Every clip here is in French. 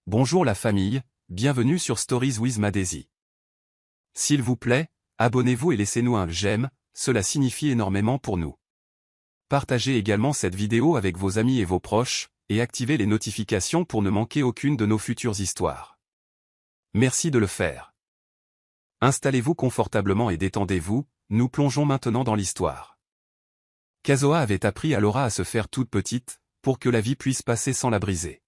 Bonjour la famille, bienvenue sur Stories with Madesi. S'il vous plaît, abonnez-vous et laissez-nous un j'aime, cela signifie énormément pour nous. Partagez également cette vidéo avec vos amis et vos proches, et activez les notifications pour ne manquer aucune de nos futures histoires. Merci de le faire. Installez-vous confortablement et détendez-vous, nous plongeons maintenant dans l'histoire. Kazuha avait appris à Laura à se faire toute petite, pour que la vie puisse passer sans la briser.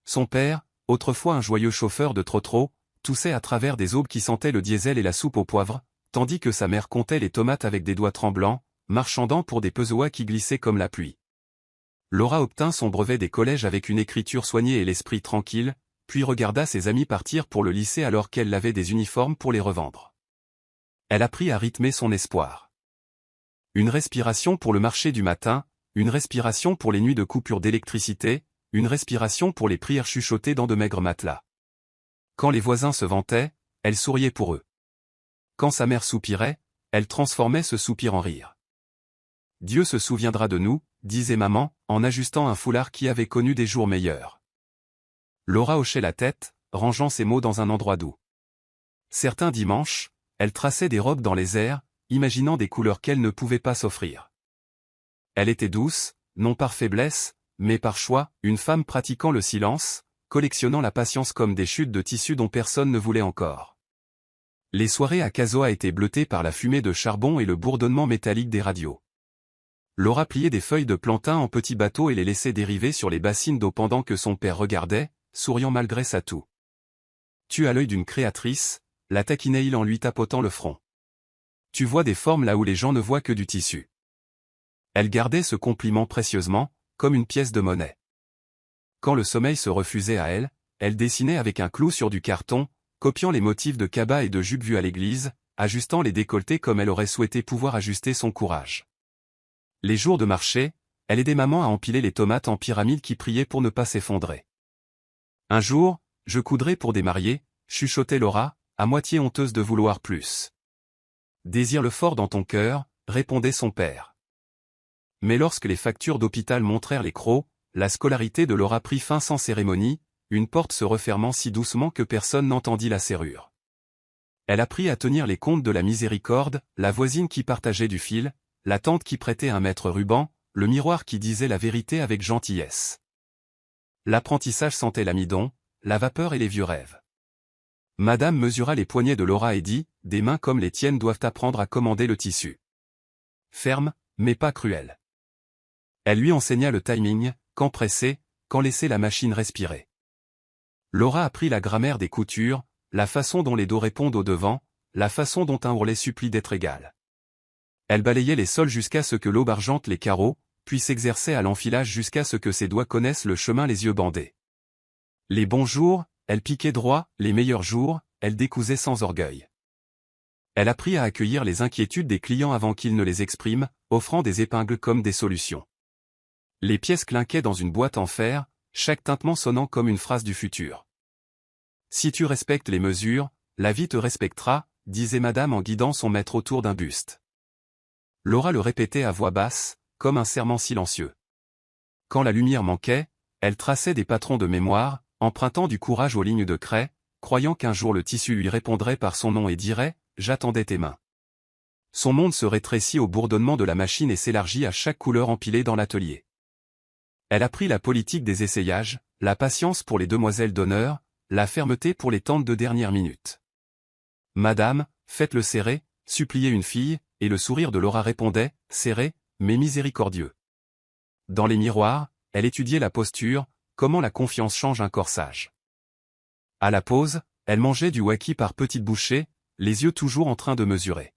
Son père, autrefois un joyeux chauffeur de trotro, toussait à travers des aubes qui sentaient le diesel et la soupe au poivre, tandis que sa mère comptait les tomates avec des doigts tremblants, marchandant pour des pesoas qui glissaient comme la pluie. Laura obtint son brevet des collèges avec une écriture soignée et l'esprit tranquille, puis regarda ses amis partir pour le lycée alors qu'elle lavait des uniformes pour les revendre. Elle apprit à rythmer son espoir. Une respiration pour le marché du matin, une respiration pour les nuits de coupure d'électricité, une respiration pour les prières chuchotées dans de maigres matelas. Quand les voisins se vantaient, elle souriait pour eux. Quand sa mère soupirait, elle transformait ce soupir en rire. Dieu se souviendra de nous, disait maman, en ajustant un foulard qui avait connu des jours meilleurs. Laura hochait la tête, rangeant ses mots dans un endroit doux. Certains dimanches, elle traçait des robes dans les airs, imaginant des couleurs qu'elle ne pouvait pas s'offrir. Elle était douce, non par faiblesse, mais par choix, une femme pratiquant le silence, collectionnant la patience comme des chutes de tissu dont personne ne voulait encore. Les soirées à Kazuha étaient bleutées par la fumée de charbon et le bourdonnement métallique des radios. Laura pliait des feuilles de plantain en petits bateaux et les laissait dériver sur les bassines d'eau pendant que son père regardait, souriant malgré sa toux. « Tu as l'œil d'une créatrice », la taquinait-il en lui tapotant le front. « Tu vois des formes là où les gens ne voient que du tissu. » Elle gardait ce compliment précieusement, comme une pièce de monnaie. Quand le sommeil se refusait à elle, elle dessinait avec un clou sur du carton, copiant les motifs de cabas et de jupes vus à l'église, ajustant les décolletés comme elle aurait souhaité pouvoir ajuster son courage. Les jours de marché, elle aidait maman à empiler les tomates en pyramide qui priaient pour ne pas s'effondrer. Un jour, je coudrai pour des mariés, chuchotait Laura, à moitié honteuse de vouloir plus. Désire-le fort dans ton cœur, répondait son père. Mais lorsque les factures d'hôpital montrèrent les crocs, la scolarité de Laura prit fin sans cérémonie, une porte se refermant si doucement que personne n'entendit la serrure. Elle apprit à tenir les comptes de la miséricorde, la voisine qui partageait du fil, la tante qui prêtait un mètre ruban, le miroir qui disait la vérité avec gentillesse. L'apprentissage sentait l'amidon, la vapeur et les vieux rêves. Madame mesura les poignets de Laura et dit, « Des mains comme les tiennes doivent apprendre à commander le tissu. Ferme, mais pas cruelle. » Elle lui enseigna le timing, quand presser, quand laisser la machine respirer. Laura apprit la grammaire des coutures, la façon dont les dos répondent au devant, la façon dont un ourlet supplie d'être égal. Elle balayait les sols jusqu'à ce que l'aube argente les carreaux, puis s'exerçait à l'enfilage jusqu'à ce que ses doigts connaissent le chemin les yeux bandés. Les bons jours, elle piquait droit, les meilleurs jours, elle décousait sans orgueil. Elle apprit à accueillir les inquiétudes des clients avant qu'ils ne les expriment, offrant des épingles comme des solutions. Les pièces clinquaient dans une boîte en fer, chaque tintement sonnant comme une phrase du futur. « Si tu respectes les mesures, la vie te respectera », disait madame en guidant son maître autour d'un buste. Laura le répétait à voix basse, comme un serment silencieux. Quand la lumière manquait, elle traçait des patrons de mémoire, empruntant du courage aux lignes de craie, croyant qu'un jour le tissu lui répondrait par son nom et dirait « J'attendais tes mains ». Son monde se rétrécit au bourdonnement de la machine et s'élargit à chaque couleur empilée dans l'atelier. Elle apprit la politique des essayages, la patience pour les demoiselles d'honneur, la fermeté pour les tantes de dernière minute. « Madame, faites-le serrer », suppliait une fille, et le sourire de Laura répondait « Serré, mais miséricordieux ». Dans les miroirs, elle étudiait la posture, comment la confiance change un corsage. À la pause, elle mangeait du waki par petites bouchées, les yeux toujours en train de mesurer.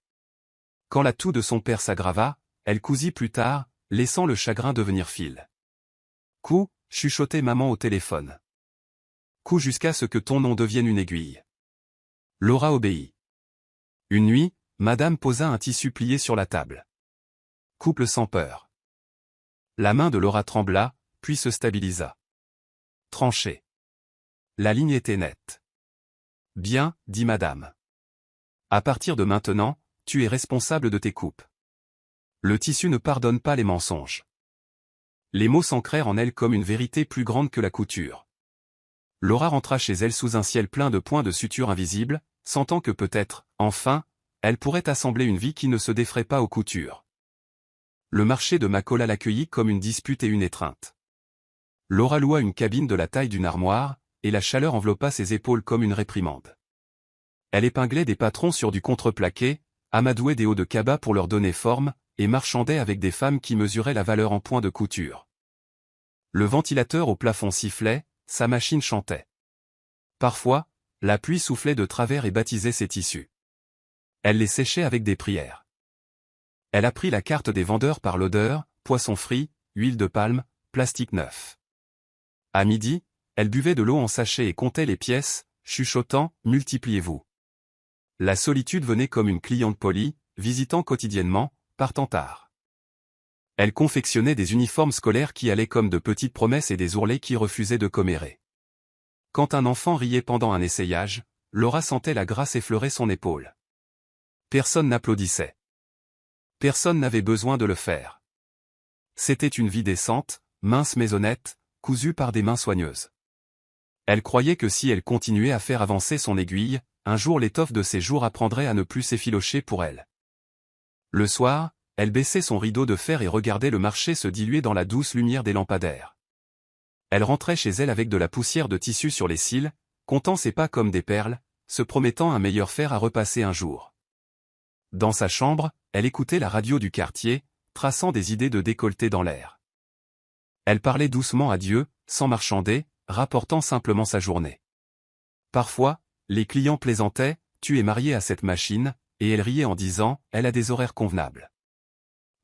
Quand la toux de son père s'aggrava, elle cousit plus tard, laissant le chagrin devenir fil. « Coup », chuchotait maman au téléphone. « Coup jusqu'à ce que ton nom devienne une aiguille. » Laura obéit. Une nuit, madame posa un tissu plié sur la table. Couple sans peur. La main de Laura trembla, puis se stabilisa. Tranché. La ligne était nette. Bien, dit madame. À partir de maintenant, tu es responsable de tes coupes. Le tissu ne pardonne pas les mensonges. Les mots s'ancrèrent en elle comme une vérité plus grande que la couture. Laura rentra chez elle sous un ciel plein de points de suture invisibles, sentant que peut-être, enfin, elle pourrait assembler une vie qui ne se défrait pas aux coutures. Le marché de Makola l'accueillit comme une dispute et une étreinte. Laura loua une cabine de la taille d'une armoire, et la chaleur enveloppa ses épaules comme une réprimande. Elle épinglait des patrons sur du contreplaqué, amadouait des hauts de cabas pour leur donner forme, et marchandait avec des femmes qui mesuraient la valeur en points de couture. Le ventilateur au plafond sifflait, sa machine chantait. Parfois, la pluie soufflait de travers et baptisait ses tissus. Elle les séchait avec des prières. Elle apprit la carte des vendeurs par l'odeur, poisson frit, huile de palme, plastique neuf. À midi, elle buvait de l'eau en sachet et comptait les pièces, chuchotant « Multipliez-vous ». La solitude venait comme une cliente polie, visitant quotidiennement, partant tard. Elle confectionnait des uniformes scolaires qui allaient comme de petites promesses et des ourlets qui refusaient de commérer. Quand un enfant riait pendant un essayage, Laura sentait la grâce effleurer son épaule. Personne n'applaudissait. Personne n'avait besoin de le faire. C'était une vie décente, mince mais honnête, cousue par des mains soigneuses. Elle croyait que si elle continuait à faire avancer son aiguille, un jour l'étoffe de ses jours apprendrait à ne plus s'effilocher pour elle. Le soir, elle baissait son rideau de fer et regardait le marché se diluer dans la douce lumière des lampadaires. Elle rentrait chez elle avec de la poussière de tissu sur les cils, comptant ses pas comme des perles, se promettant un meilleur fer à repasser un jour. Dans sa chambre, elle écoutait la radio du quartier, traçant des idées de décolleté dans l'air. Elle parlait doucement à Dieu, sans marchander, rapportant simplement sa journée. Parfois, les clients plaisantaient, « Tu es marié à cette machine », et elle riait en disant, « Elle a des horaires convenables ».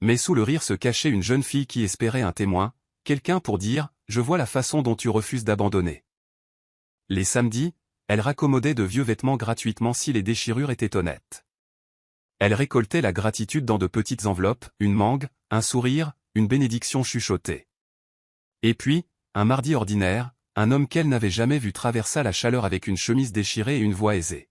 Mais sous le rire se cachait une jeune fille qui espérait un témoin, quelqu'un pour dire, « Je vois la façon dont tu refuses d'abandonner ». Les samedis, elle raccommodait de vieux vêtements gratuitement si les déchirures étaient honnêtes. Elle récoltait la gratitude dans de petites enveloppes, une mangue, un sourire, une bénédiction chuchotée. Et puis, un mardi ordinaire, un homme qu'elle n'avait jamais vu traversa la chaleur avec une chemise déchirée et une voix aisée.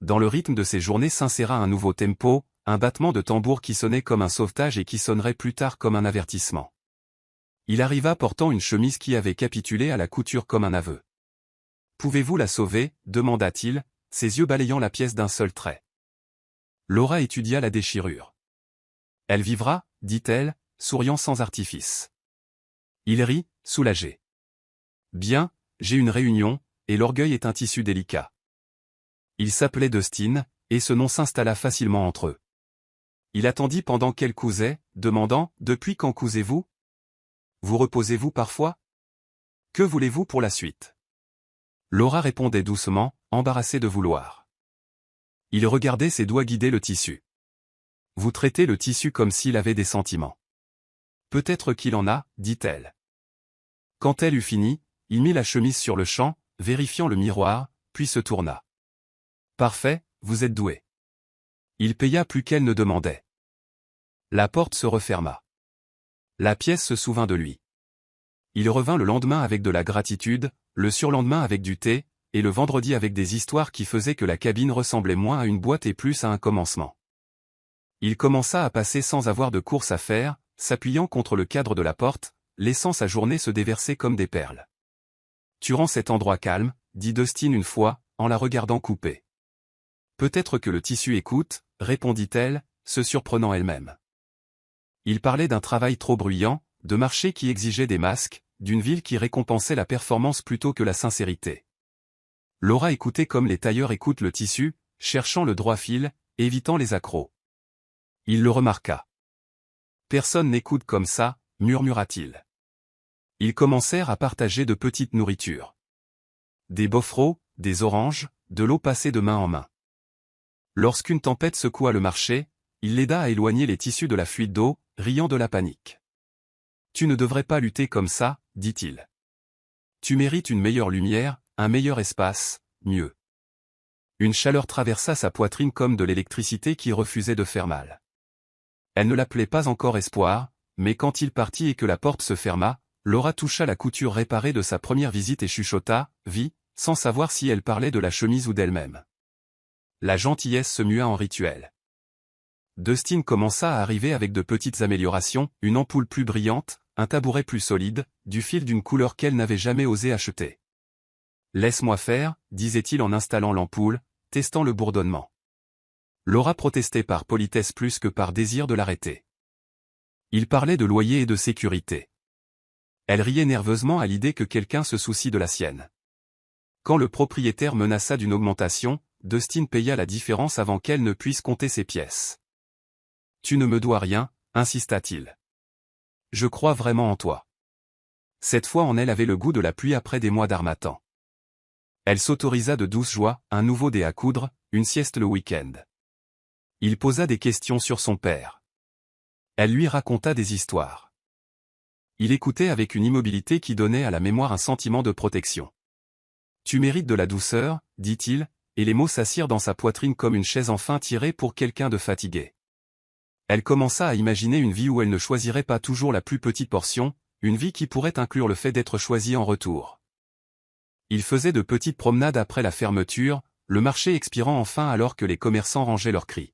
Dans le rythme de ses journées s'inséra un nouveau tempo, un battement de tambour qui sonnait comme un sauvetage et qui sonnerait plus tard comme un avertissement. Il arriva portant une chemise qui avait capitulé à la couture comme un aveu. « Pouvez-vous la sauver » demanda-t-il, ses yeux balayant la pièce d'un seul trait. Laura étudia la déchirure. « Elle vivra » dit-elle, souriant sans artifice. Il rit, soulagé. « Bien, j'ai une réunion, et l'orgueil est un tissu délicat. » Il s'appelait Dustin, et ce nom s'installa facilement entre eux. Il attendit pendant qu'elle cousait, demandant « Depuis quand cousez-vous ? Vous reposez-vous parfois ? Que voulez-vous pour la suite ?» Laura répondait doucement, embarrassée de vouloir. Il regardait ses doigts guider le tissu. « Vous traitez le tissu comme s'il avait des sentiments. »« Peut-être qu'il en a, » dit-elle. Quand elle eut fini, il mit la chemise sur le champ, vérifiant le miroir, puis se tourna. « Parfait, vous êtes doué. » Il paya plus qu'elle ne demandait. La porte se referma. La pièce se souvint de lui. Il revint le lendemain avec de la gratitude, le surlendemain avec du thé, et le vendredi avec des histoires qui faisaient que la cabine ressemblait moins à une boîte et plus à un commencement. Il commença à passer sans avoir de course à faire, s'appuyant contre le cadre de la porte, laissant sa journée se déverser comme des perles. « Tu rends cet endroit calme » dit Dustin une fois, en la regardant couper. « Peut-être que le tissu écoute » répondit-elle, se surprenant elle-même. Il parlait d'un travail trop bruyant, de marchés qui exigeaient des masques, d'une ville qui récompensait la performance plutôt que la sincérité. Laura écoutait comme les tailleurs écoutent le tissu, cherchant le droit fil, évitant les accros. Il le remarqua. « Personne n'écoute comme ça » murmura-t-il. Ils commencèrent à partager de petites nourritures. Des bofferots, des oranges, de l'eau passée de main en main. Lorsqu'une tempête secoua le marché, il l'aida à éloigner les tissus de la fuite d'eau, riant de la panique. « Tu ne devrais pas lutter comme ça » dit-il. « Tu mérites une meilleure lumière, un meilleur espace, mieux. » Une chaleur traversa sa poitrine comme de l'électricité qui refusait de faire mal. Elle ne l'appelait pas encore espoir, mais quand il partit et que la porte se ferma, Laura toucha la couture réparée de sa première visite et chuchota, « Vie », sans savoir si elle parlait de la chemise ou d'elle-même. La gentillesse se mua en rituel. Dustin commença à arriver avec de petites améliorations, une ampoule plus brillante, un tabouret plus solide, du fil d'une couleur qu'elle n'avait jamais osé acheter. Laisse-moi faire, disait-il en installant l'ampoule, testant le bourdonnement. Laura protestait par politesse plus que par désir de l'arrêter. Il parlait de loyer et de sécurité. Elle riait nerveusement à l'idée que quelqu'un se soucie de la sienne. Quand le propriétaire menaça d'une augmentation, Dustin paya la différence avant qu'elle ne puisse compter ses pièces. « Tu ne me dois rien, insista-t-il. Je crois vraiment en toi. » Cette fois en elle avait le goût de la pluie après des mois d'harmattan. Elle s'autorisa de douce joie, un nouveau dé à coudre, une sieste le week-end. Il posa des questions sur son père. Elle lui raconta des histoires. Il écoutait avec une immobilité qui donnait à la mémoire un sentiment de protection. « Tu mérites de la douceur, dit-il, et les mots s'assirent dans sa poitrine comme une chaise enfin tirée pour quelqu'un de fatigué. Elle commença à imaginer une vie où elle ne choisirait pas toujours la plus petite portion, une vie qui pourrait inclure le fait d'être choisie en retour. Il faisait de petites promenades après la fermeture, le marché expirant enfin alors que les commerçants rangeaient leurs cris.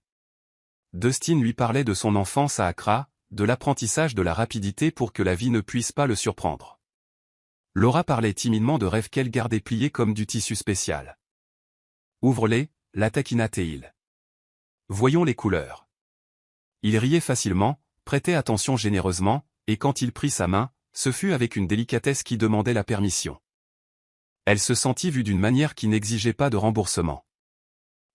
Dustin lui parlait de son enfance à Accra, de l'apprentissage de la rapidité pour que la vie ne puisse pas le surprendre. Laura parlait timidement de rêves qu'elle gardait pliés comme du tissu spécial. « Ouvre-les » la taquina-t-il. « Voyons les couleurs. » Il riait facilement, prêtait attention généreusement, et quand il prit sa main, ce fut avec une délicatesse qui demandait la permission. Elle se sentit vue d'une manière qui n'exigeait pas de remboursement.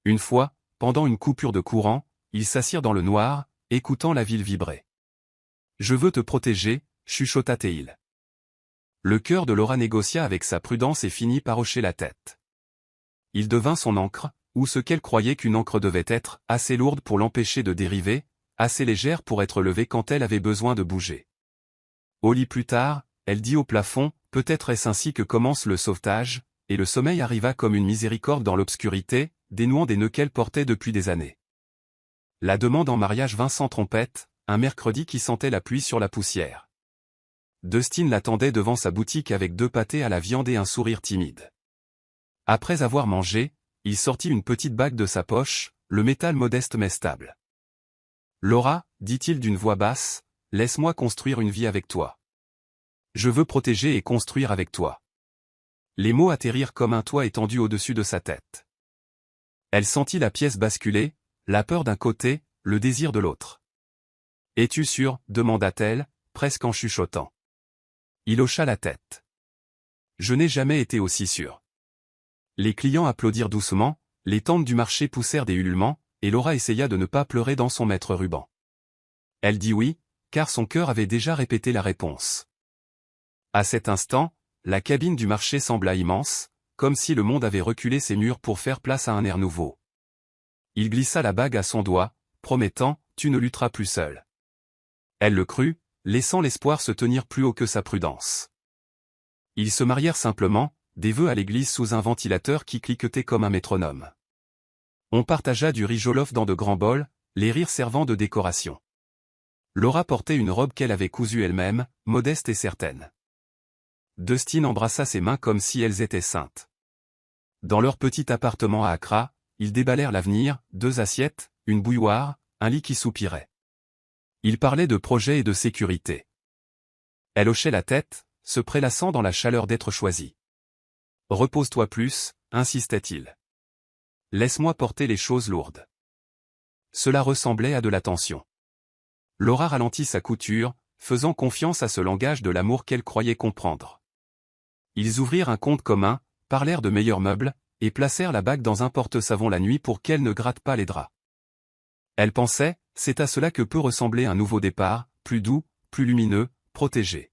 Une fois, pendant une coupure de courant, ils s'assirent dans le noir, écoutant la ville vibrer. « Je veux te protéger, chuchota-t-il. Le cœur de Laura négocia avec sa prudence et finit par hocher la tête. Il devint son encre, ou ce qu'elle croyait qu'une encre devait être, assez lourde pour l'empêcher de dériver, assez légère pour être levée quand elle avait besoin de bouger. Au lit plus tard, elle dit au plafond, peut-être est-ce ainsi que commence le sauvetage, et le sommeil arriva comme une miséricorde dans l'obscurité, dénouant des nœuds qu'elle portait depuis des années. La demande en mariage vint sans trompette, un mercredi qui sentait la pluie sur la poussière. Dustin l'attendait devant sa boutique avec 2 pâtés à la viande et un sourire timide. Après avoir mangé, il sortit une petite bague de sa poche, le métal modeste mais stable. « Laura, dit-il d'une voix basse, laisse-moi construire une vie avec toi. Je veux protéger et construire avec toi. » Les mots atterrirent comme un toit étendu au-dessus de sa tête. Elle sentit la pièce basculer, la peur d'un côté, le désir de l'autre. « Es-tu sûr ?» demanda-t-elle, presque en chuchotant. Il hocha la tête. « Je n'ai jamais été aussi sûr. » Les clients applaudirent doucement, les tentes du marché poussèrent des ululements, et Laura essaya de ne pas pleurer dans son maître ruban. Elle dit oui, car son cœur avait déjà répété la réponse. À cet instant, la cabine du marché sembla immense, comme si le monde avait reculé ses murs pour faire place à un air nouveau. Il glissa la bague à son doigt, promettant « Tu ne lutteras plus seul ». Elle le crut, laissant l'espoir se tenir plus haut que sa prudence. Ils se marièrent simplement, des vœux à l'église sous un ventilateur qui cliquetait comme un métronome. On partagea du riz jollof dans de grands bols, les rires servant de décoration. Laura portait une robe qu'elle avait cousue elle-même, modeste et certaine. Dustin embrassa ses mains comme si elles étaient saintes. Dans leur petit appartement à Accra, ils déballèrent l'avenir, 2 assiettes, une bouilloire, un lit qui soupirait. Ils parlaient de projets et de sécurité. Elle hochait la tête, se prélassant dans la chaleur d'être choisie. « Repose-toi plus » insistait-il. « Laisse-moi porter les choses lourdes. » Cela ressemblait à de la tension. Laura ralentit sa couture, faisant confiance à ce langage de l'amour qu'elle croyait comprendre. Ils ouvrirent un compte commun, parlèrent de meilleurs meubles, et placèrent la bague dans un porte-savon la nuit pour qu'elle ne gratte pas les draps. Elle pensait, c'est à cela que peut ressembler un nouveau départ, plus doux, plus lumineux, protégé.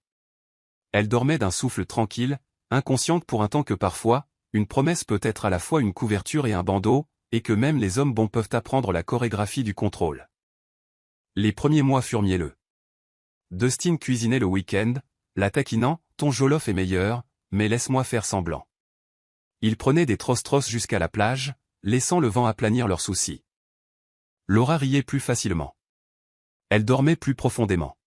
Elle dormait d'un souffle tranquille, inconsciente pour un temps que parfois, une promesse peut être à la fois une couverture et un bandeau, et que même les hommes bons peuvent apprendre la chorégraphie du contrôle. Les premiers mois furent mielleux. Dustin cuisinait le week-end, la taquinant, « Ton jollof est meilleur, mais laisse-moi faire semblant. » Ils prenaient des trostros jusqu'à la plage, laissant le vent aplanir leurs soucis. Laura riait plus facilement. Elle dormait plus profondément.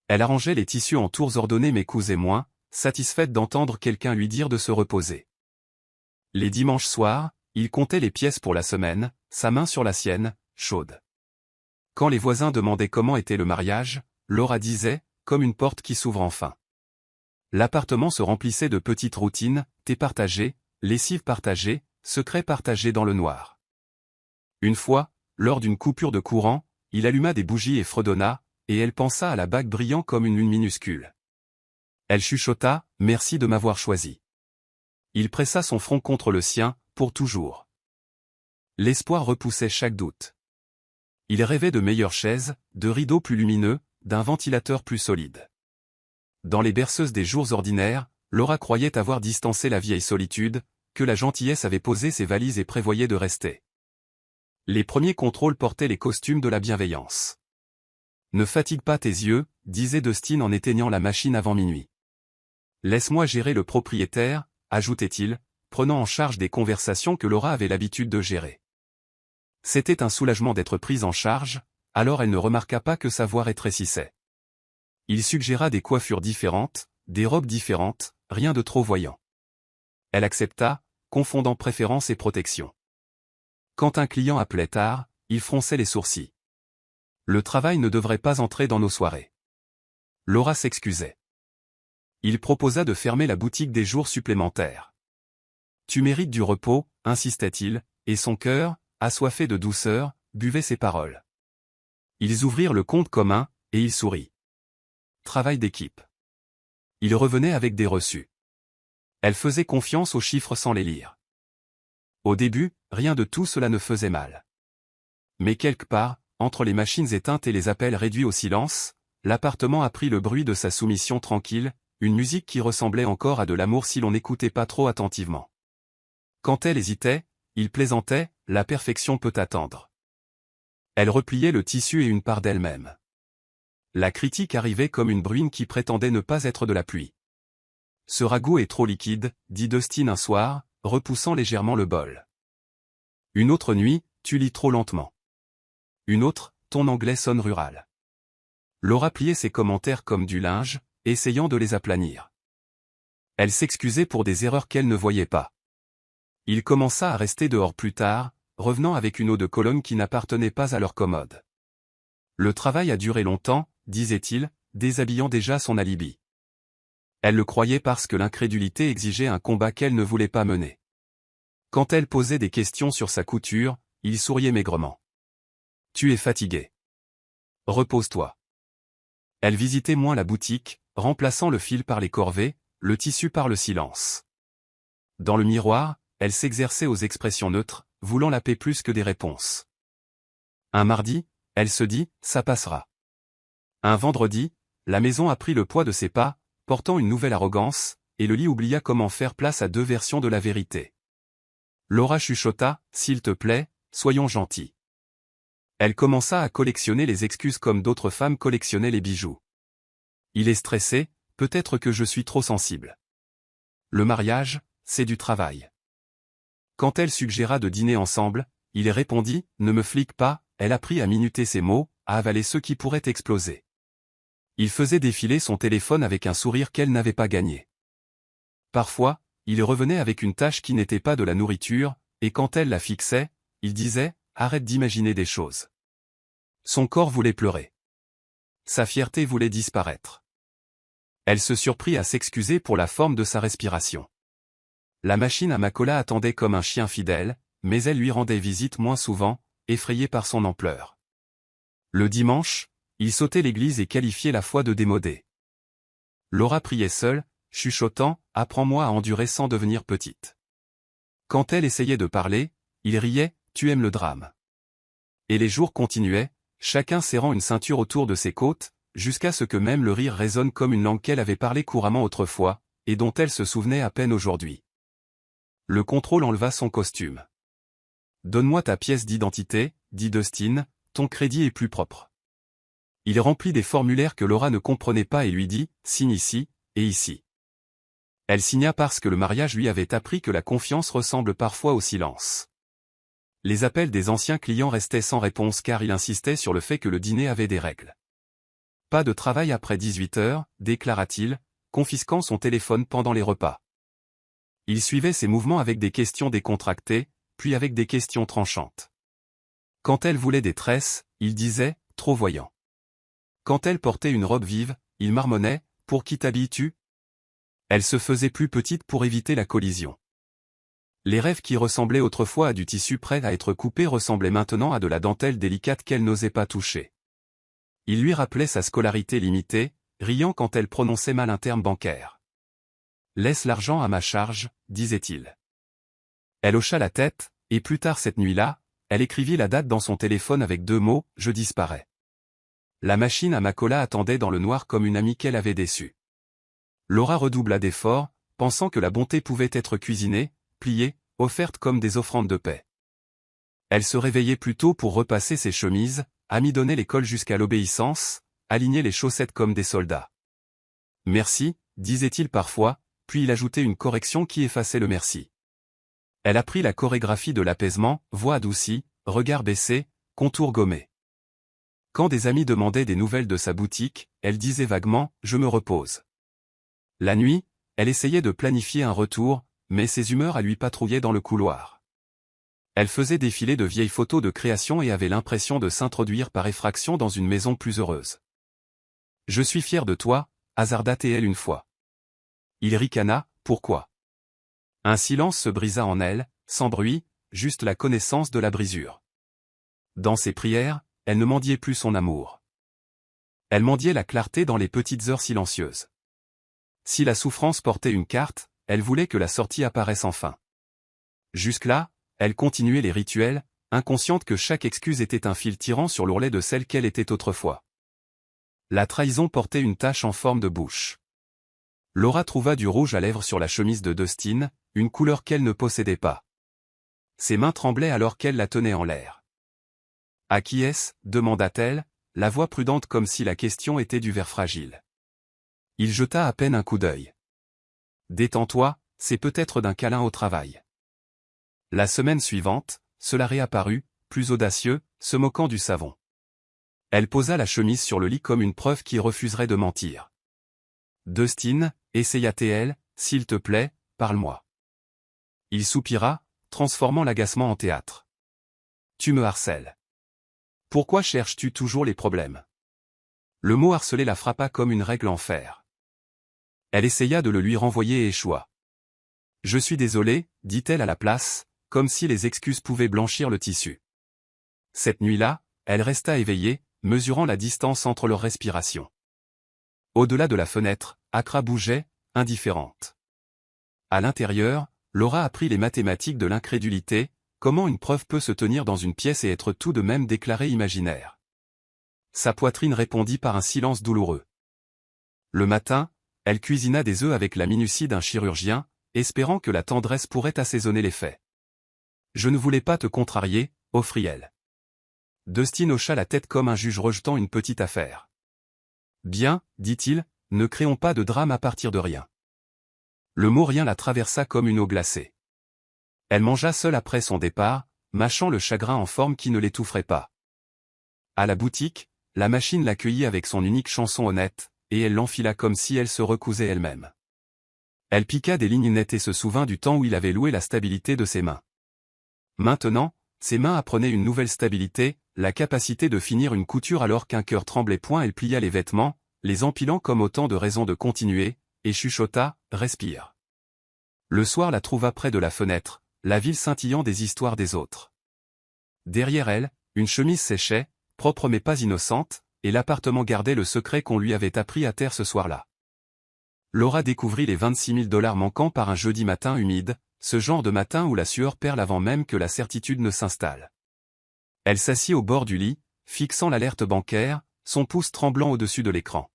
Elle arrangeait les tissus en tours ordonnés mais cousait moins, satisfaite d'entendre quelqu'un lui dire de se reposer. Les dimanches soirs, il comptait les pièces pour la semaine, sa main sur la sienne, chaude. Quand les voisins demandaient comment était le mariage, Laura disait, comme une porte qui s'ouvre enfin. l'appartement se remplissait de petites routines, thé partagé, lessive partagée, secrets partagés dans le noir. Une fois, lors d'une coupure de courant, il alluma des bougies et fredonna, et elle pensa à la bague brillant comme une lune minuscule. Elle chuchota, « Merci de m'avoir choisi. » Il pressa son front contre le sien, pour toujours. L'espoir repoussait chaque doute. Il rêvait de meilleures chaises, de rideaux plus lumineux, d'un ventilateur plus solide. Dans les berceuses des jours ordinaires, Laura croyait avoir distancé la vieille solitude, que la gentillesse avait posé ses valises et prévoyait de rester. Les premiers contrôles portaient les costumes de la bienveillance. « Ne fatigue pas tes yeux », disait Dustin en éteignant la machine avant minuit. « Laisse-moi gérer le propriétaire », ajoutait-il, prenant en charge des conversations que Laura avait l'habitude de gérer. C'était un soulagement d'être prise en charge, alors elle ne remarqua pas que sa voix rétrécissait. Il suggéra des coiffures différentes, des robes différentes, rien de trop voyant. Elle accepta, confondant préférence et protection. Quand un client appelait tard, il fronçait les sourcils. Le travail ne devrait pas entrer dans nos soirées. Laura s'excusait. Il proposa de fermer la boutique des jours supplémentaires. Tu mérites du repos, insistait-il, et son cœur, assoiffé de douceur, buvait ses paroles. Ils ouvrirent le compte commun, et il sourit. Travail d'équipe. Il revenait avec des reçus. Elle faisait confiance aux chiffres sans les lire. Au début, rien de tout cela ne faisait mal. Mais quelque part, entre les machines éteintes et les appels réduits au silence, l'appartement apprit le bruit de sa soumission tranquille, une musique qui ressemblait encore à de l'amour si l'on n'écoutait pas trop attentivement. Quand elle hésitait, il plaisantait, la perfection peut attendre. Elle repliait le tissu et une part d'elle-même. La critique arrivait comme une bruine qui prétendait ne pas être de la pluie. Ce ragoût est trop liquide, dit Dustin un soir, repoussant légèrement le bol. Une autre nuit, tu lis trop lentement. Une autre, ton anglais sonne rural. Laura pliait ses commentaires comme du linge, essayant de les aplanir. Elle s'excusait pour des erreurs qu'elle ne voyait pas. Il commença à rester dehors plus tard, revenant avec une eau de Cologne qui n'appartenait pas à leur commode. Le travail a duré longtemps, disait-il, déshabillant déjà son alibi. Elle le croyait parce que l'incrédulité exigeait un combat qu'elle ne voulait pas mener. Quand elle posait des questions sur sa couture, il souriait maigrement. Tu es fatigué. Repose-toi. Elle visitait moins la boutique, remplaçant le fil par les corvées, le tissu par le silence. Dans le miroir, elle s'exerçait aux expressions neutres, voulant la paix plus que des réponses. Un mardi, elle se dit, ça passera. Un vendredi, la maison a pris le poids de ses pas, portant une nouvelle arrogance, et le lit oublia comment faire place à deux versions de la vérité. Laura chuchota, s'il te plaît, soyons gentils. Elle commença à collectionner les excuses comme d'autres femmes collectionnaient les bijoux. Il est stressé, peut-être que je suis trop sensible. Le mariage, c'est du travail. Quand elle suggéra de dîner ensemble, il répondit, ne me flique pas, elle apprit à minuter ses mots, à avaler ceux qui pourraient exploser. Il faisait défiler son téléphone avec un sourire qu'elle n'avait pas gagné. Parfois, il revenait avec une tâche qui n'était pas de la nourriture, et quand elle la fixait, il disait, arrête d'imaginer des choses. Son corps voulait pleurer. Sa fierté voulait disparaître. Elle se surprit à s'excuser pour la forme de sa respiration. La machine à Macola attendait comme un chien fidèle, mais elle lui rendait visite moins souvent, effrayée par son ampleur. Le dimanche, il sautait l'église et qualifiait la foi de démodée. Laura priait seule, chuchotant, « Apprends-moi à endurer sans devenir petite. » Quand elle essayait de parler, il riait, « Tu aimes le drame. » Et les jours continuaient, chacun serrant une ceinture autour de ses côtes, jusqu'à ce que même le rire résonne comme une langue qu'elle avait parlé couramment autrefois, et dont elle se souvenait à peine aujourd'hui. Le contrôle enleva son costume. « Donne-moi ta pièce d'identité, dit Dustin, ton crédit est plus propre. » Il remplit des formulaires que Laura ne comprenait pas et lui dit, « Signe ici, et ici. » Elle signa parce que le mariage lui avait appris que la confiance ressemble parfois au silence. Les appels des anciens clients restaient sans réponse car il insistait sur le fait que le dîner avait des règles. « Pas de travail après 18 heures, déclara-t-il, confisquant son téléphone pendant les repas. Il suivait ses mouvements avec des questions décontractées, puis avec des questions tranchantes. Quand elle voulait des tresses, il disait, trop voyant. Quand elle portait une robe vive, il marmonnait, pour qui t'habilles-tu ? Elle se faisait plus petite pour éviter la collision. Les rêves qui ressemblaient autrefois à du tissu prêt à être coupé ressemblaient maintenant à de la dentelle délicate qu'elle n'osait pas toucher. Il lui rappelait sa scolarité limitée, riant quand elle prononçait mal un terme bancaire. « Laisse l'argent à ma charge », disait-il. Elle hocha la tête, et plus tard cette nuit-là, elle écrivit la date dans son téléphone avec 2 mots, « Je disparais ». La machine à Macola attendait dans le noir comme une amie qu'elle avait déçue. Laura redoubla d'efforts, pensant que la bonté pouvait être cuisinée, pliée, offerte comme des offrandes de paix. Elle se réveillait plus tôt pour repasser ses chemises, amidonner les cols jusqu'à l'obéissance, aligner les chaussettes comme des soldats. « Merci », disait-il parfois, puis il ajoutait une correction qui effaçait le merci. Elle apprit la chorégraphie de l'apaisement, voix adoucie, regard baissé, contour gommé. Quand des amis demandaient des nouvelles de sa boutique, elle disait vaguement « Je me repose ». La nuit, elle essayait de planifier un retour, mais ses humeurs à lui patrouillaient dans le couloir. Elle faisait défiler de vieilles photos de création et avait l'impression de s'introduire par effraction dans une maison plus heureuse. « Je suis fier de toi », hasarda-t-elle une fois. Il ricana, « Pourquoi ?» Un silence se brisa en elle, sans bruit, juste la connaissance de la brisure. Dans ses prières, elle ne mendiait plus son amour. Elle mendiait la clarté dans les petites heures silencieuses. Si la souffrance portait une carte, elle voulait que la sortie apparaisse enfin. Jusque-là, elle continuait les rituels, inconsciente que chaque excuse était un fil tirant sur l'ourlet de celle qu'elle était autrefois. La trahison portait une tache en forme de bouche. Laura trouva du rouge à lèvres sur la chemise de Dustin, une couleur qu'elle ne possédait pas. Ses mains tremblaient alors qu'elle la tenait en l'air. « À qui est-ce » demanda-t-elle, la voix prudente comme si la question était du verre fragile. Il jeta à peine un coup d'œil. « Détends-toi, c'est peut-être d'un câlin au travail. » La semaine suivante, cela réapparut, plus audacieux, se moquant du savon. Elle posa la chemise sur le lit comme une preuve qui refuserait de mentir. « Dustin, essaya-t-elle, s'il te plaît, parle-moi. » Il soupira, transformant l'agacement en théâtre. « Tu me harcèles. Pourquoi cherches-tu toujours les problèmes ?» Le mot harceler la frappa comme une règle en fer. Elle essaya de le lui renvoyer et échoua. « Je suis désolée, dit-elle à la place, comme si les excuses pouvaient blanchir le tissu. Cette nuit-là, elle resta éveillée, mesurant la distance entre leurs respirations. Au-delà de la fenêtre, Accra bougeait, indifférente. À l'intérieur, Laura apprit les mathématiques de l'incrédulité, comment une preuve peut se tenir dans une pièce et être tout de même déclarée imaginaire. Sa poitrine répondit par un silence douloureux. Le matin, elle cuisina des œufs avec la minutie d'un chirurgien, espérant que la tendresse pourrait assaisonner les faits. « Je ne voulais pas te contrarier », offrit-elle. Dustin hocha la tête comme un juge rejetant une petite affaire. « Bien, dit-il, ne créons pas de drame à partir de rien. » Le mot rien la traversa comme une eau glacée. Elle mangea seule après son départ, mâchant le chagrin en forme qui ne l'étoufferait pas. À la boutique, la machine l'accueillit avec son unique chanson honnête, et elle l'enfila comme si elle se recousait elle-même. Elle piqua des lignes nettes et se souvint du temps où il avait loué la stabilité de ses mains. Maintenant, ses mains apprenaient une nouvelle stabilité, la capacité de finir une couture alors qu'un cœur tremblait point. Elle plia les vêtements, les empilant comme autant de raisons de continuer, et chuchota, « Respire. » Le soir la trouva près de la fenêtre, la ville scintillant des histoires des autres. Derrière elle, une chemise séchait, propre mais pas innocente, et l'appartement gardait le secret qu'on lui avait appris à taire ce soir-là. Laura découvrit les 26 000 $ manquants par un jeudi matin humide, ce genre de matin où la sueur perle avant même que la certitude ne s'installe. Elle s'assit au bord du lit, fixant l'alerte bancaire, son pouce tremblant au-dessus de l'écran.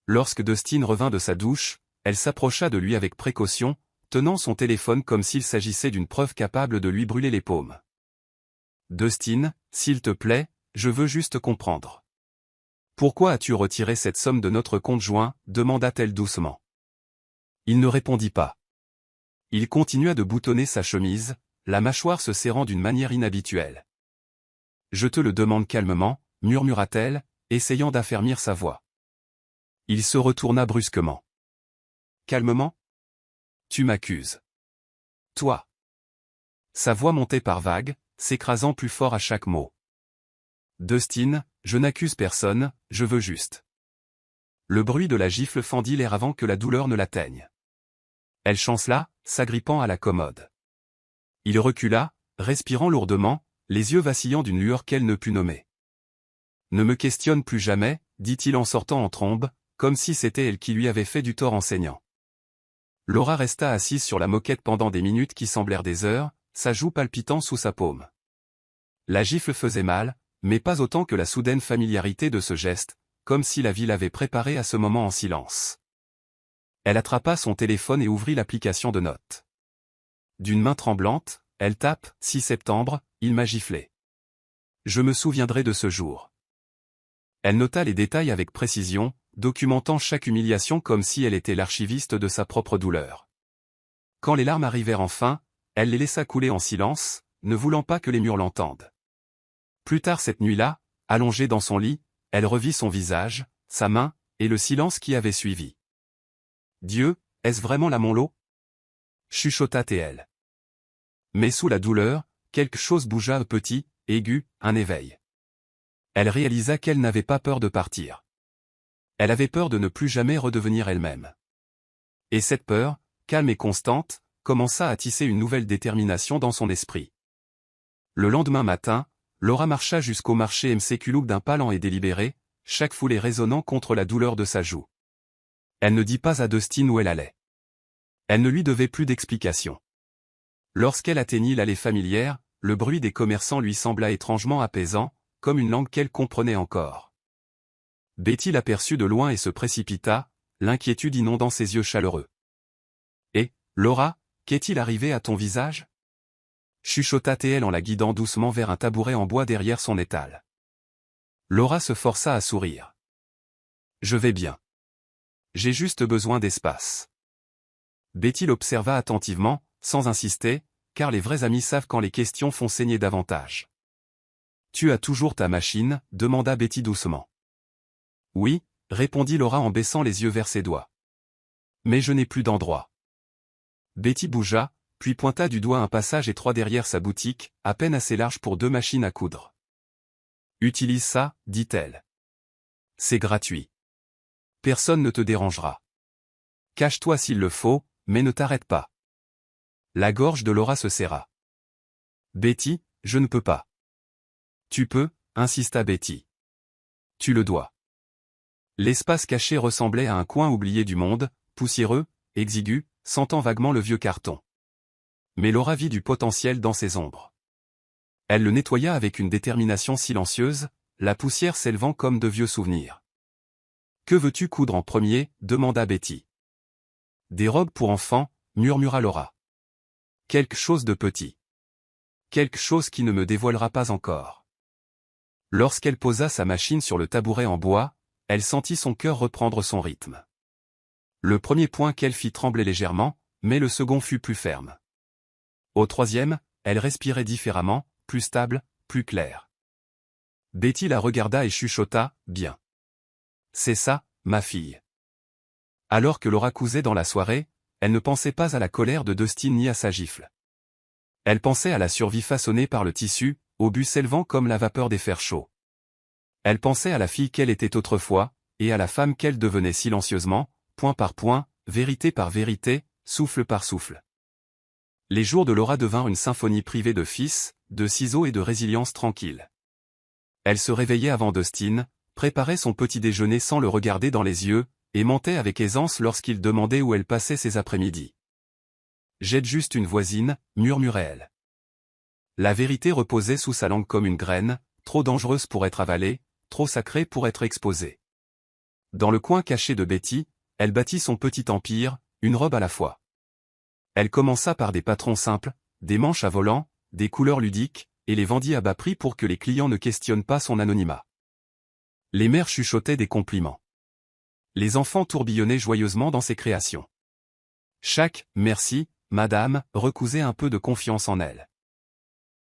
Lorsque Dustin revint de sa douche, elle s'approcha de lui avec précaution, tenant son téléphone comme s'il s'agissait d'une preuve capable de lui brûler les paumes. « Dustin, s'il te plaît, je veux juste comprendre. Pourquoi as-tu retiré cette somme de notre compte joint ?» demanda-t-elle doucement. Il ne répondit pas. Il continua de boutonner sa chemise, la mâchoire se serrant d'une manière inhabituelle. « Je te le demande calmement, » murmura-t-elle, essayant d'affermir sa voix. Il se retourna brusquement. « Calmement ? Tu m'accuses. Toi. » Sa voix montait par vagues, s'écrasant plus fort à chaque mot. « Dustin, je n'accuse personne, je veux juste. » Le bruit de la gifle fendit l'air avant que la douleur ne l'atteigne. Elle chancela, s'agrippant à la commode. Il recula, respirant lourdement, les yeux vacillants d'une lueur qu'elle ne put nommer. « Ne me questionne plus jamais, dit-il en sortant en trombe, comme si c'était elle qui lui avait fait du tort en saignant. Laura resta assise sur la moquette pendant des minutes qui semblèrent des heures, sa joue palpitant sous sa paume. La gifle faisait mal, mais pas autant que la soudaine familiarité de ce geste, comme si la vie l'avait préparée à ce moment en silence. Elle attrapa son téléphone et ouvrit l'application de notes. D'une main tremblante, elle tape « 6 septembre, il m'a giflé. Je me souviendrai de ce jour. » Elle nota les détails avec précision, documentant chaque humiliation comme si elle était l'archiviste de sa propre douleur. Quand les larmes arrivèrent enfin, elle les laissa couler en silence, ne voulant pas que les murs l'entendent. Plus tard cette nuit-là, allongée dans son lit, elle revit son visage, sa main, et le silence qui avait suivi. « Dieu, est-ce vraiment là mon lot ?» chuchota T.L. Mais sous la douleur, quelque chose bougea petit, aigu, un éveil. Elle réalisa qu'elle n'avait pas peur de partir. Elle avait peur de ne plus jamais redevenir elle-même. Et cette peur, calme et constante, commença à tisser une nouvelle détermination dans son esprit. Le lendemain matin, Laura marcha jusqu'au marché McCullough d'un pas lent et délibéré, chaque foulée résonnant contre la douleur de sa joue. Elle ne dit pas à Dustin où elle allait. Elle ne lui devait plus d'explications. Lorsqu'elle atteignit l'allée familière, le bruit des commerçants lui sembla étrangement apaisant, comme une langue qu'elle comprenait encore. Betty l'aperçut de loin et se précipita, l'inquiétude inondant ses yeux chaleureux. « Et, Laura, qu'est-il arrivé à ton visage ?» chuchota T.L. en la guidant doucement vers un tabouret en bois derrière son étal. Laura se força à sourire. « Je vais bien. J'ai juste besoin d'espace. » Betty l'observa attentivement, sans insister, car les vrais amis savent quand les questions font saigner davantage. « Tu as toujours ta machine ?» demanda Betty doucement. « Oui, » répondit Laura en baissant les yeux vers ses doigts. « Mais je n'ai plus d'endroit. » Betty bougea, puis pointa du doigt un passage étroit derrière sa boutique, à peine assez large pour 2 machines à coudre. « Utilise ça, dit-elle. C'est gratuit. Personne ne te dérangera. Cache-toi s'il le faut, mais ne t'arrête pas. » La gorge de Laura se serra. « Betty, je ne peux pas. »« Tu peux, » insista Betty. « Tu le dois. » L'espace caché ressemblait à un coin oublié du monde, poussiéreux, exigu, sentant vaguement le vieux carton. Mais Laura vit du potentiel dans ces ombres. Elle le nettoya avec une détermination silencieuse, la poussière s'élevant comme de vieux souvenirs. « Que veux-tu coudre en premier ?» demanda Betty. « Des robes pour enfants, » murmura Laura. « Quelque chose de petit. Quelque chose qui ne me dévoilera pas encore. » Lorsqu'elle posa sa machine sur le tabouret en bois, elle sentit son cœur reprendre son rythme. Le premier point qu'elle fit trembler légèrement, mais le second fut plus ferme. Au troisième, elle respirait différemment, plus stable, plus claire. Betty la regarda et chuchota, « Bien. C'est ça, ma fille. » Alors que Laura cousait dans la soirée, elle ne pensait pas à la colère de Dustin ni à sa gifle. Elle pensait à la survie façonnée par le tissu, au but s'élevant comme la vapeur des fers chauds. Elle pensait à la fille qu'elle était autrefois, et à la femme qu'elle devenait silencieusement, point par point, vérité par vérité, souffle par souffle. Les jours de Laura devinrent une symphonie privée de fils, de ciseaux et de résilience tranquille. Elle se réveillait avant Dustin, préparait son petit déjeuner sans le regarder dans les yeux, et mentait avec aisance lorsqu'il demandait où elle passait ses après-midi. « J'aide juste une voisine, » murmurait-elle. La vérité reposait sous sa langue comme une graine, trop dangereuse pour être avalée, trop sacrée pour être exposée. Dans le coin caché de Betty, elle bâtit son petit empire, une robe à la fois. Elle commença par des patrons simples, des manches à volant, des couleurs ludiques, et les vendit à bas prix pour que les clients ne questionnent pas son anonymat. Les mères chuchotaient des compliments. Les enfants tourbillonnaient joyeusement dans ses créations. Chaque « merci, madame » recousait un peu de confiance en elle.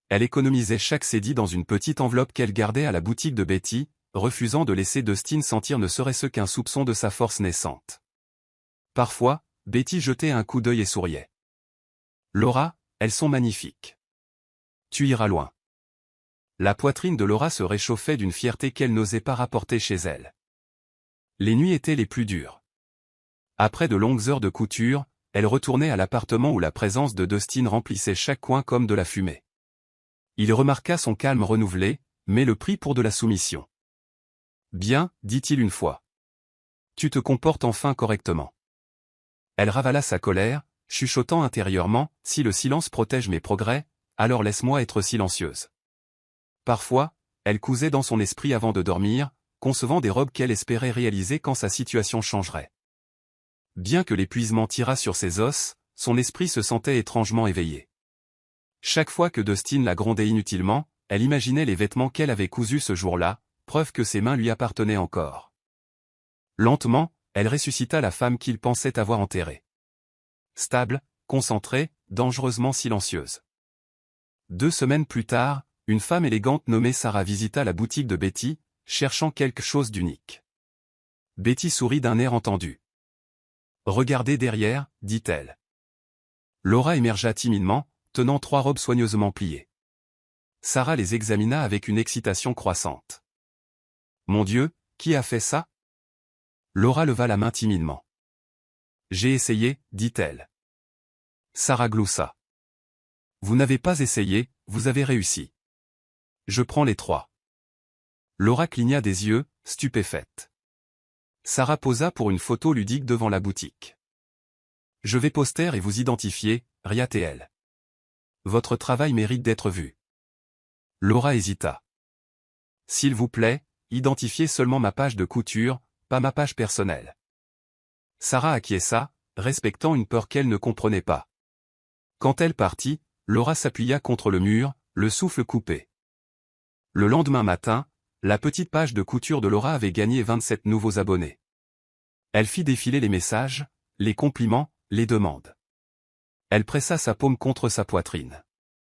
Elle économisait chaque cédille dans une petite enveloppe qu'elle gardait à la boutique de Betty, refusant de laisser Dustin sentir ne serait-ce qu'un soupçon de sa force naissante. Parfois, Betty jetait un coup d'œil et souriait. « Laura, elles sont magnifiques. Tu iras loin. » La poitrine de Laura se réchauffait d'une fierté qu'elle n'osait pas rapporter chez elle. Les nuits étaient les plus dures. Après de longues heures de couture, elle retournait à l'appartement où la présence de Dustin remplissait chaque coin comme de la fumée. Il remarqua son calme renouvelé, mais le prix pour de la soumission. Bien, dit-il une fois. Tu te comportes enfin correctement. Elle ravala sa colère, chuchotant intérieurement, si le silence protège mes progrès, alors laisse-moi être silencieuse. Parfois, elle cousait dans son esprit avant de dormir, concevant des robes qu'elle espérait réaliser quand sa situation changerait. Bien que l'épuisement tirât sur ses os, son esprit se sentait étrangement éveillé. Chaque fois que Dustin la grondait inutilement, elle imaginait les vêtements qu'elle avait cousus ce jour-là, preuve que ses mains lui appartenaient encore. Lentement, elle ressuscita la femme qu'il pensait avoir enterrée. Stable, concentrée, dangereusement silencieuse. 2 semaines plus tard, une femme élégante nommée Sarah visita la boutique de Betty, cherchant quelque chose d'unique. Betty sourit d'un air entendu. « Regardez derrière, dit-elle. » Laura émergea timidement, tenant 3 robes soigneusement pliées. Sarah les examina avec une excitation croissante. « Mon Dieu, qui a fait ça ?» Laura leva la main timidement. « J'ai essayé, dit-elle. » Sarah gloussa. « Vous n'avez pas essayé, vous avez réussi. Je prends les 3. » Laura cligna des yeux, stupéfaite. Sarah posa pour une photo ludique devant la boutique. « Je vais poster et vous identifier, riait-elle. Votre travail mérite d'être vu. » Laura hésita. « S'il vous plaît, identifiez seulement ma page de couture, pas ma page personnelle. » Sarah acquiesça, respectant une peur qu'elle ne comprenait pas. Quand elle partit, Laura s'appuya contre le mur, le souffle coupé. Le lendemain matin, la petite page de couture de Laura avait gagné 27 nouveaux abonnés. Elle fit défiler les messages, les compliments, les demandes. Elle pressa sa paume contre sa poitrine.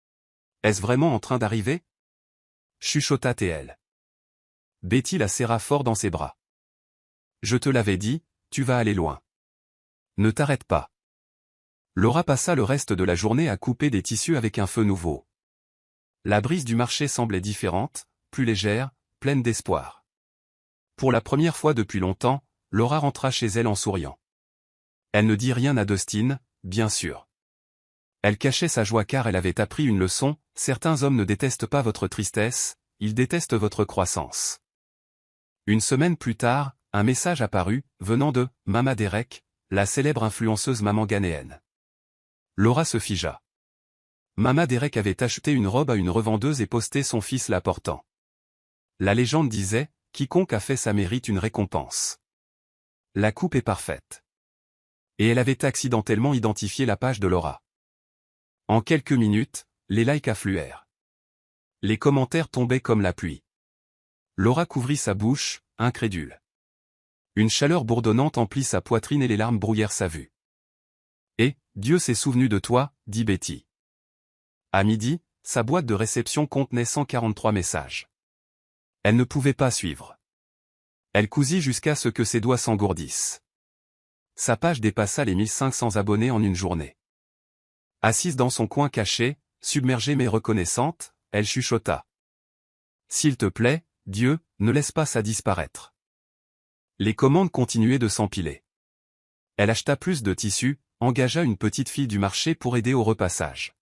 « Est-ce vraiment en train d'arriver ?» chuchota TL. Betty la serra fort dans ses bras. « Je te l'avais dit, tu vas aller loin. Ne t'arrête pas. » Laura passa le reste de la journée à couper des tissus avec un feu nouveau. La brise du marché semblait différente, plus légère, pleine d'espoir. Pour la première fois depuis longtemps, Laura rentra chez elle en souriant. Elle ne dit rien à Dustin, bien sûr. Elle cachait sa joie car elle avait appris une leçon, certains hommes ne détestent pas votre tristesse, ils détestent votre croissance. Une semaine plus tard, un message apparut, venant de Mama Derek, la célèbre influenceuse maman ghanéenne. Laura se figea. Mama Derek avait acheté une robe à une revendeuse et posté son fils la portant. La légende disait, quiconque a fait ça mérite une récompense. La coupe est parfaite. Et elle avait accidentellement identifié la page de Laura. En quelques minutes, les likes affluèrent. Les commentaires tombaient comme la pluie. Laura couvrit sa bouche, incrédule. Une chaleur bourdonnante emplit sa poitrine et les larmes brouillèrent sa vue. « Et, Dieu s'est souvenu de toi, dit Betty. » À midi, sa boîte de réception contenait 143 messages. Elle ne pouvait pas suivre. Elle cousit jusqu'à ce que ses doigts s'engourdissent. Sa page dépassa les 1500 abonnés en une journée. Assise dans son coin caché, submergée mais reconnaissante, elle chuchota. « S'il te plaît, Dieu, ne laisse pas ça disparaître. » Les commandes continuaient de s'empiler. Elle acheta plus de tissus, engagea une petite fille du marché pour aider au repassage.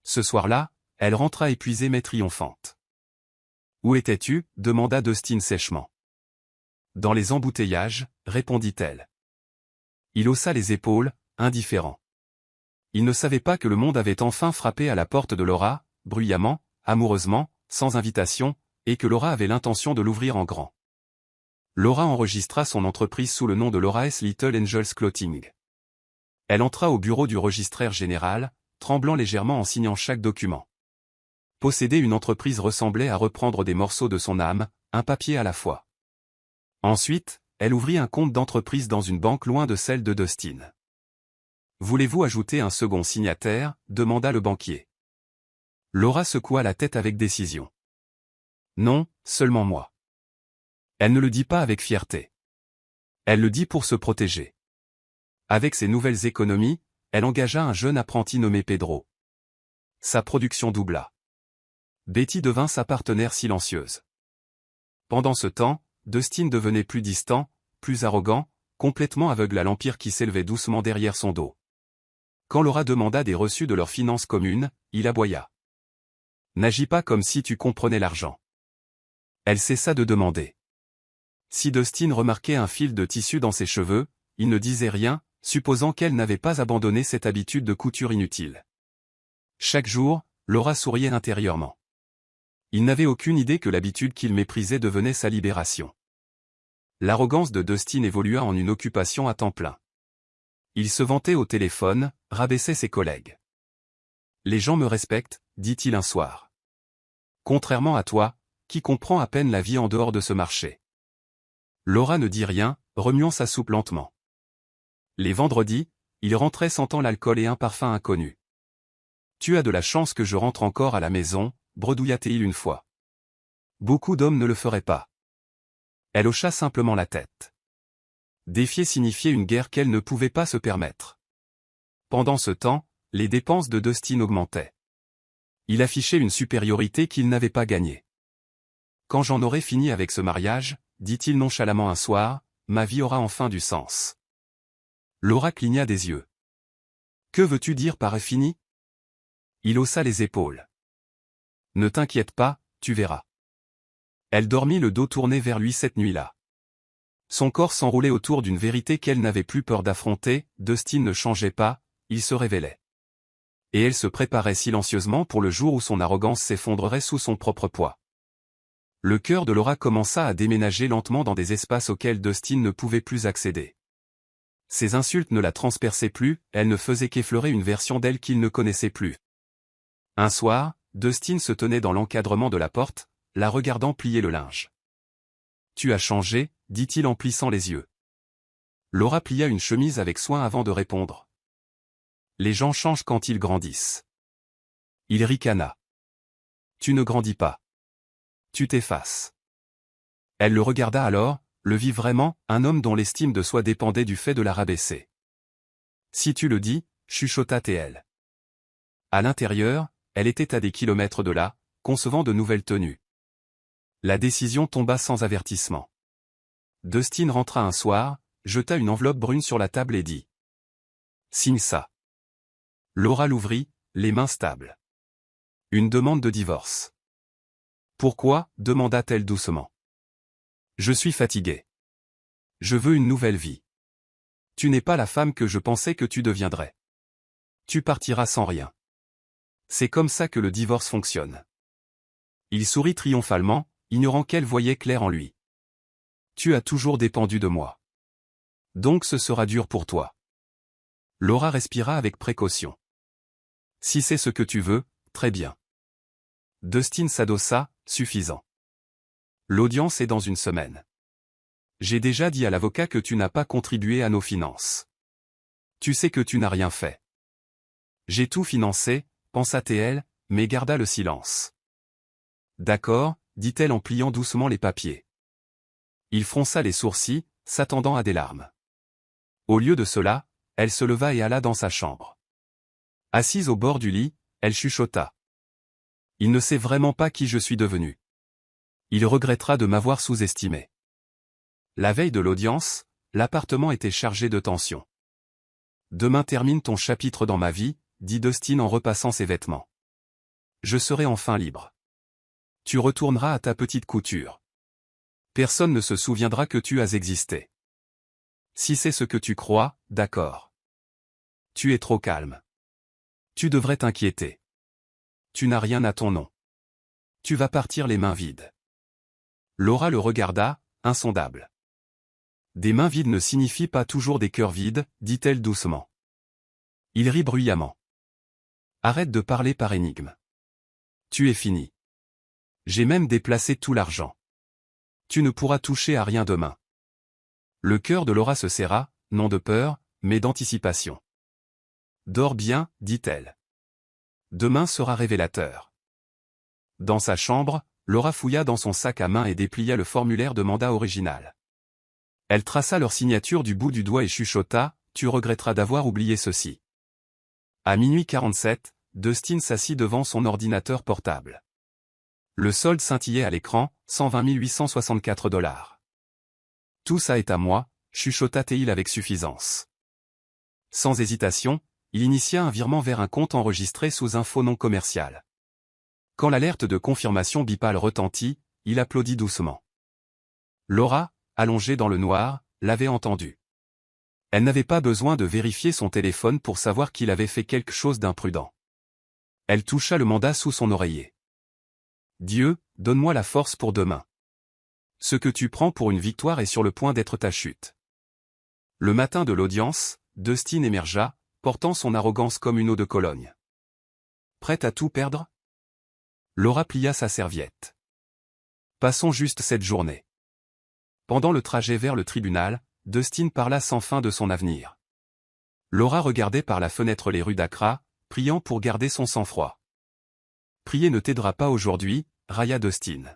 Ce soir-là, elle rentra épuisée mais triomphante. « Où étais-tu » demanda Dustin sèchement. « Dans les embouteillages » répondit-elle. Il haussa les épaules, indifférent. Il ne savait pas que le monde avait enfin frappé à la porte de Laura, bruyamment, amoureusement, sans invitation, et que Laura avait l'intention de l'ouvrir en grand. Laura enregistra son entreprise sous le nom de Laura S. Little Angels Clothing. Elle entra au bureau du registraire général, tremblant légèrement en signant chaque document. Posséder une entreprise ressemblait à reprendre des morceaux de son âme, un papier à la fois. Ensuite, elle ouvrit un compte d'entreprise dans une banque loin de celle de Dustin. « Voulez-vous ajouter un second signataire » demanda le banquier. Laura secoua la tête avec décision. « Non, seulement moi. » Elle ne le dit pas avec fierté. Elle le dit pour se protéger. Avec ses nouvelles économies, elle engagea un jeune apprenti nommé Pedro. Sa production doubla. Betty devint sa partenaire silencieuse. Pendant ce temps, Dustin devenait plus distant, plus arrogant, complètement aveugle à l'empire qui s'élevait doucement derrière son dos. Quand Laura demanda des reçus de leurs finances communes, il aboya. N'agis pas comme si tu comprenais l'argent. Elle cessa de demander. Si Dustin remarquait un fil de tissu dans ses cheveux, il ne disait rien, supposant qu'elle n'avait pas abandonné cette habitude de couture inutile. Chaque jour, Laura souriait intérieurement. Il n'avait aucune idée que l'habitude qu'il méprisait devenait sa libération. L'arrogance de Dustin évolua en une occupation à temps plein. Il se vantait au téléphone, rabaissait ses collègues. Les gens me respectent, dit-il un soir. Contrairement à toi, qui comprend à peine la vie en dehors de ce marché. Laura ne dit rien, remuant sa soupe lentement. Les vendredis, il rentrait sentant l'alcool et un parfum inconnu. Tu as de la chance que je rentre encore à la maison, bredouilla-t-il une fois. Beaucoup d'hommes ne le feraient pas. Elle hocha simplement la tête. Défier signifiait une guerre qu'elle ne pouvait pas se permettre. Pendant ce temps, les dépenses de Dustin augmentaient. Il affichait une supériorité qu'il n'avait pas gagnée. Quand j'en aurai fini avec ce mariage, dit-il nonchalamment un soir, ma vie aura enfin du sens. Laura cligna des yeux. Que veux-tu dire par fini? Il haussa les épaules. Ne t'inquiète pas, tu verras. Elle dormit le dos tourné vers lui cette nuit-là. Son corps s'enroulait autour d'une vérité qu'elle n'avait plus peur d'affronter, Dustin ne changeait pas, il se révélait. Et elle se préparait silencieusement pour le jour où son arrogance s'effondrerait sous son propre poids. Le cœur de Laura commença à déménager lentement dans des espaces auxquels Dustin ne pouvait plus accéder. Ses insultes ne la transperçaient plus, elle ne faisait qu'effleurer une version d'elle qu'il ne connaissait plus. Un soir, Dustin se tenait dans l'encadrement de la porte, la regardant plier le linge. « Tu as changé » dit-il en plissant les yeux. Laura plia une chemise avec soin avant de répondre. « Les gens changent quand ils grandissent. » Il ricana. « Tu ne grandis pas. Tu t'effaces. » Elle le regarda alors, le vit vraiment, un homme dont l'estime de soi dépendait du fait de la rabaisser. « Si tu le dis, » chuchota T.L. À l'intérieur, elle était à des kilomètres de là, concevant de nouvelles tenues. La décision tomba sans avertissement. Dustin rentra un soir, jeta une enveloppe brune sur la table et dit « Signe ça. » Laura l'ouvrit, les mains stables. « Une demande de divorce. »« Pourquoi » demanda-t-elle doucement. « Je suis fatiguée. Je veux une nouvelle vie. Tu n'es pas la femme que je pensais que tu deviendrais. Tu partiras sans rien. C'est comme ça que le divorce fonctionne. » Il sourit triomphalement, ignorant qu'elle voyait clair en lui. « Tu as toujours dépendu de moi. Donc ce sera dur pour toi. » Laura respira avec précaution. « Si c'est ce que tu veux, très bien. » Dustin s'adossa, suffisant. « L'audience est dans une semaine. J'ai déjà dit à l'avocat que tu n'as pas contribué à nos finances. Tu sais que tu n'as rien fait. J'ai tout financé, pensa-t-elle, mais garda le silence. D'accord, dit-elle en pliant doucement les papiers. Il fronça les sourcils, s'attendant à des larmes. Au lieu de cela, elle se leva et alla dans sa chambre. Assise au bord du lit, elle chuchota. Il ne sait vraiment pas qui je suis devenu. Il regrettera de m'avoir sous-estimé. La veille de l'audience, l'appartement était chargé de tension. Demain termine ton chapitre dans ma vie, dit Dustin en repassant ses vêtements. Je serai enfin libre. Tu retourneras à ta petite couture. Personne ne se souviendra que tu as existé. Si c'est ce que tu crois, d'accord. Tu es trop calme. Tu devrais t'inquiéter. Tu n'as rien à ton nom. Tu vas partir les mains vides. Laura le regarda, insondable. Des mains vides ne signifient pas toujours des cœurs vides, dit-elle doucement. Il rit bruyamment. Arrête de parler par énigme. Tu es fini. J'ai même déplacé tout l'argent. Tu ne pourras toucher à rien demain. Le cœur de Laura se serra, non de peur, mais d'anticipation. Dors bien, dit-elle. Demain sera révélateur. Dans sa chambre, Laura fouilla dans son sac à main et déplia le formulaire de mandat original. Elle traça leur signature du bout du doigt et chuchota, « Tu regretteras d'avoir oublié ceci. » À minuit 47, Dustin s'assit devant son ordinateur portable. Le solde scintillait à l'écran, 120 864 $. Tout ça est à moi, chuchota-t-il avec suffisance. Sans hésitation, il initia un virement vers un compte enregistré sous un faux nom commercial. Quand l'alerte de confirmation bipale retentit, il applaudit doucement. Laura, allongée dans le noir, l'avait entendu. Elle n'avait pas besoin de vérifier son téléphone pour savoir qu'il avait fait quelque chose d'imprudent. Elle toucha le mandat sous son oreiller. Dieu, donne-moi la force pour demain. Ce que tu prends pour une victoire est sur le point d'être ta chute. Le matin de l'audience, Dustin émergea, portant son arrogance comme une eau de Cologne. Prête à tout perdre? Laura plia sa serviette. Passons juste cette journée. Pendant le trajet vers le tribunal, Dustin parla sans fin de son avenir. Laura regardait par la fenêtre les rues d'Accra, priant pour garder son sang-froid. Prier ne t'aidera pas aujourd'hui, railla Dustin.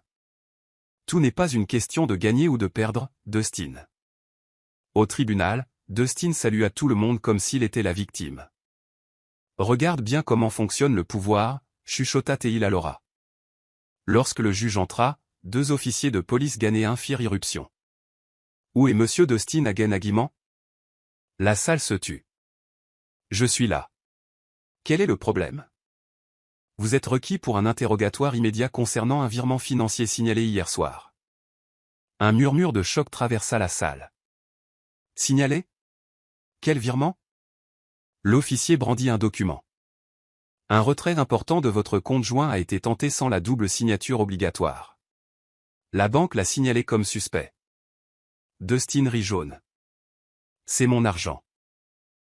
Tout n'est pas une question de gagner ou de perdre, Dustin. Au tribunal, Dustin salua tout le monde comme s'il était la victime. Regarde bien comment fonctionne le pouvoir, chuchota-t-il à Laura. Lorsque le juge entra, 2 officiers de police ghanéens firent irruption. Où est monsieur Dustin Agen-Aguiman? La salle se tut. Je suis là. Quel est le problème? Vous êtes requis pour un interrogatoire immédiat concernant un virement financier signalé hier soir. Un murmure de choc traversa la salle. Signalé? Quel virement? L'officier brandit un document. Un retrait important de votre compte joint a été tenté sans la double signature obligatoire. La banque l'a signalé comme suspect. Dustin rit jaune. C'est mon argent.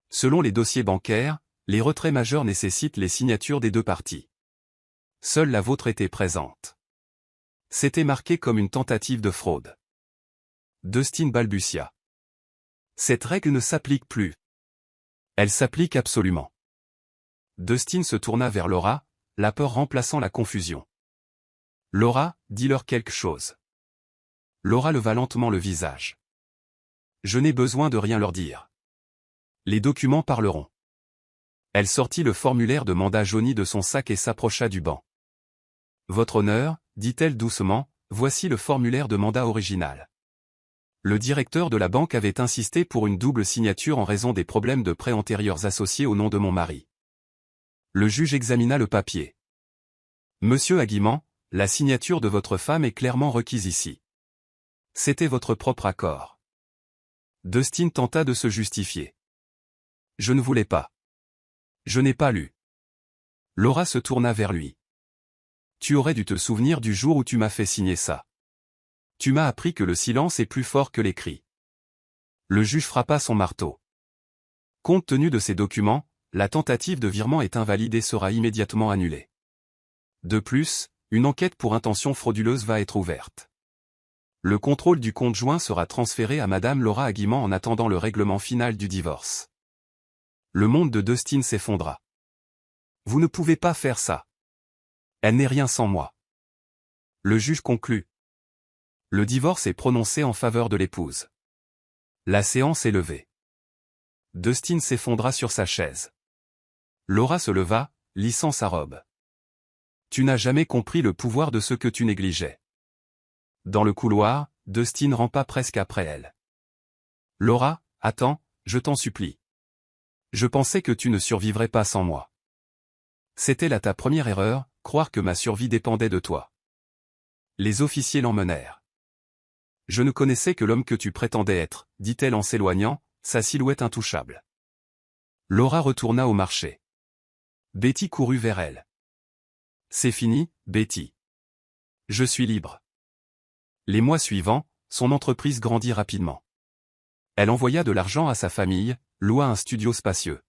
Selon les dossiers bancaires, les retraits majeurs nécessitent les signatures des 2 parties. Seule la vôtre était présente. C'était marqué comme une tentative de fraude. Dustin balbutia. Cette règle ne s'applique plus. Elle s'applique absolument. Dustin se tourna vers Laura, la peur remplaçant la confusion. Laura, dis-leur quelque chose. Laura leva lentement le visage. Je n'ai besoin de rien leur dire. Les documents parleront. Elle sortit le formulaire de mandat jauni de son sac et s'approcha du banc. Votre honneur, dit-elle doucement, voici le formulaire de mandat original. Le directeur de la banque avait insisté pour une double signature en raison des problèmes de prêts antérieurs associés au nom de mon mari. Le juge examina le papier. Monsieur Aguiman, la signature de votre femme est clairement requise ici. C'était votre propre accord. Dustin tenta de se justifier. Je ne voulais pas. Je n'ai pas lu. Laura se tourna vers lui. Tu aurais dû te souvenir du jour où tu m'as fait signer ça. Tu m'as appris que le silence est plus fort que les cris. Le juge frappa son marteau. Compte tenu de ces documents, la tentative de virement est invalide et sera immédiatement annulée. De plus, une enquête pour intention frauduleuse va être ouverte. Le contrôle du compte joint sera transféré à Madame Laura Aguiman en attendant le règlement final du divorce. Le monde de Dustin s'effondra. Vous ne pouvez pas faire ça. Elle n'est rien sans moi. Le juge conclut. Le divorce est prononcé en faveur de l'épouse. La séance est levée. Dustin s'effondra sur sa chaise. Laura se leva, lissant sa robe. Tu n'as jamais compris le pouvoir de ce que tu négligeais. Dans le couloir, Dustin rampa presque après elle. Laura, attends, je t'en supplie. Je pensais que tu ne survivrais pas sans moi. C'était là ta première erreur, croire que ma survie dépendait de toi. Les officiers l'emmenèrent. Je ne connaissais que l'homme que tu prétendais être, dit-elle en s'éloignant, sa silhouette intouchable. Laura retourna au marché. Betty courut vers elle. C'est fini, Betty. Je suis libre. Les mois suivants, son entreprise grandit rapidement. Elle envoya de l'argent à sa famille, loua un studio spacieux.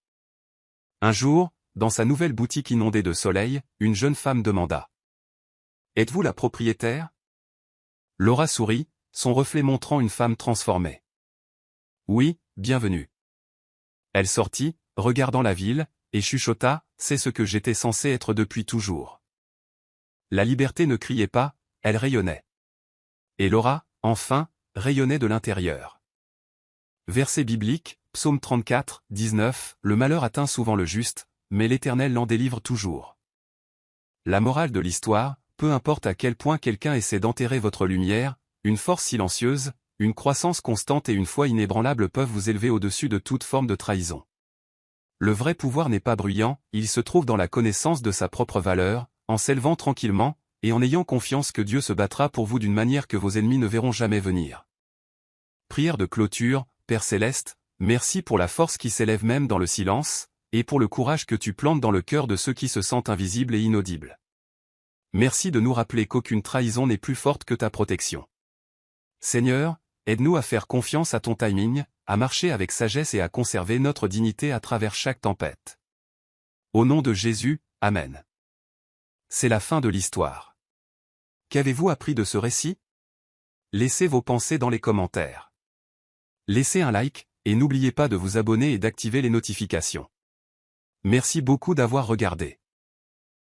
Un jour, dans sa nouvelle boutique inondée de soleil, une jeune femme demanda. Êtes-vous la propriétaire? Laura sourit, son reflet montrant une femme transformée. Oui, bienvenue. Elle sortit, regardant la ville, et chuchota, c'est ce que j'étais censé être depuis toujours. La liberté ne criait pas, elle rayonnait. Et Laura, enfin, rayonnait de l'intérieur. Verset biblique, Psaume 34, 19, le malheur atteint souvent le juste, mais l'Éternel l'en délivre toujours. La morale de l'histoire, peu importe à quel point quelqu'un essaie d'enterrer votre lumière, une force silencieuse, une croissance constante et une foi inébranlable peuvent vous élever au-dessus de toute forme de trahison. Le vrai pouvoir n'est pas bruyant, il se trouve dans la connaissance de sa propre valeur, en s'élevant tranquillement, et en ayant confiance que Dieu se battra pour vous d'une manière que vos ennemis ne verront jamais venir. Prière de clôture, Père Céleste, merci pour la force qui s'élève même dans le silence, et pour le courage que tu plantes dans le cœur de ceux qui se sentent invisibles et inaudibles. Merci de nous rappeler qu'aucune trahison n'est plus forte que ta protection. Seigneur, aide-nous à faire confiance à ton timing, à marcher avec sagesse et à conserver notre dignité à travers chaque tempête. Au nom de Jésus, Amen. C'est la fin de l'histoire. Qu'avez-vous appris de ce récit? Laissez vos pensées dans les commentaires. Laissez un like, et n'oubliez pas de vous abonner et d'activer les notifications. Merci beaucoup d'avoir regardé.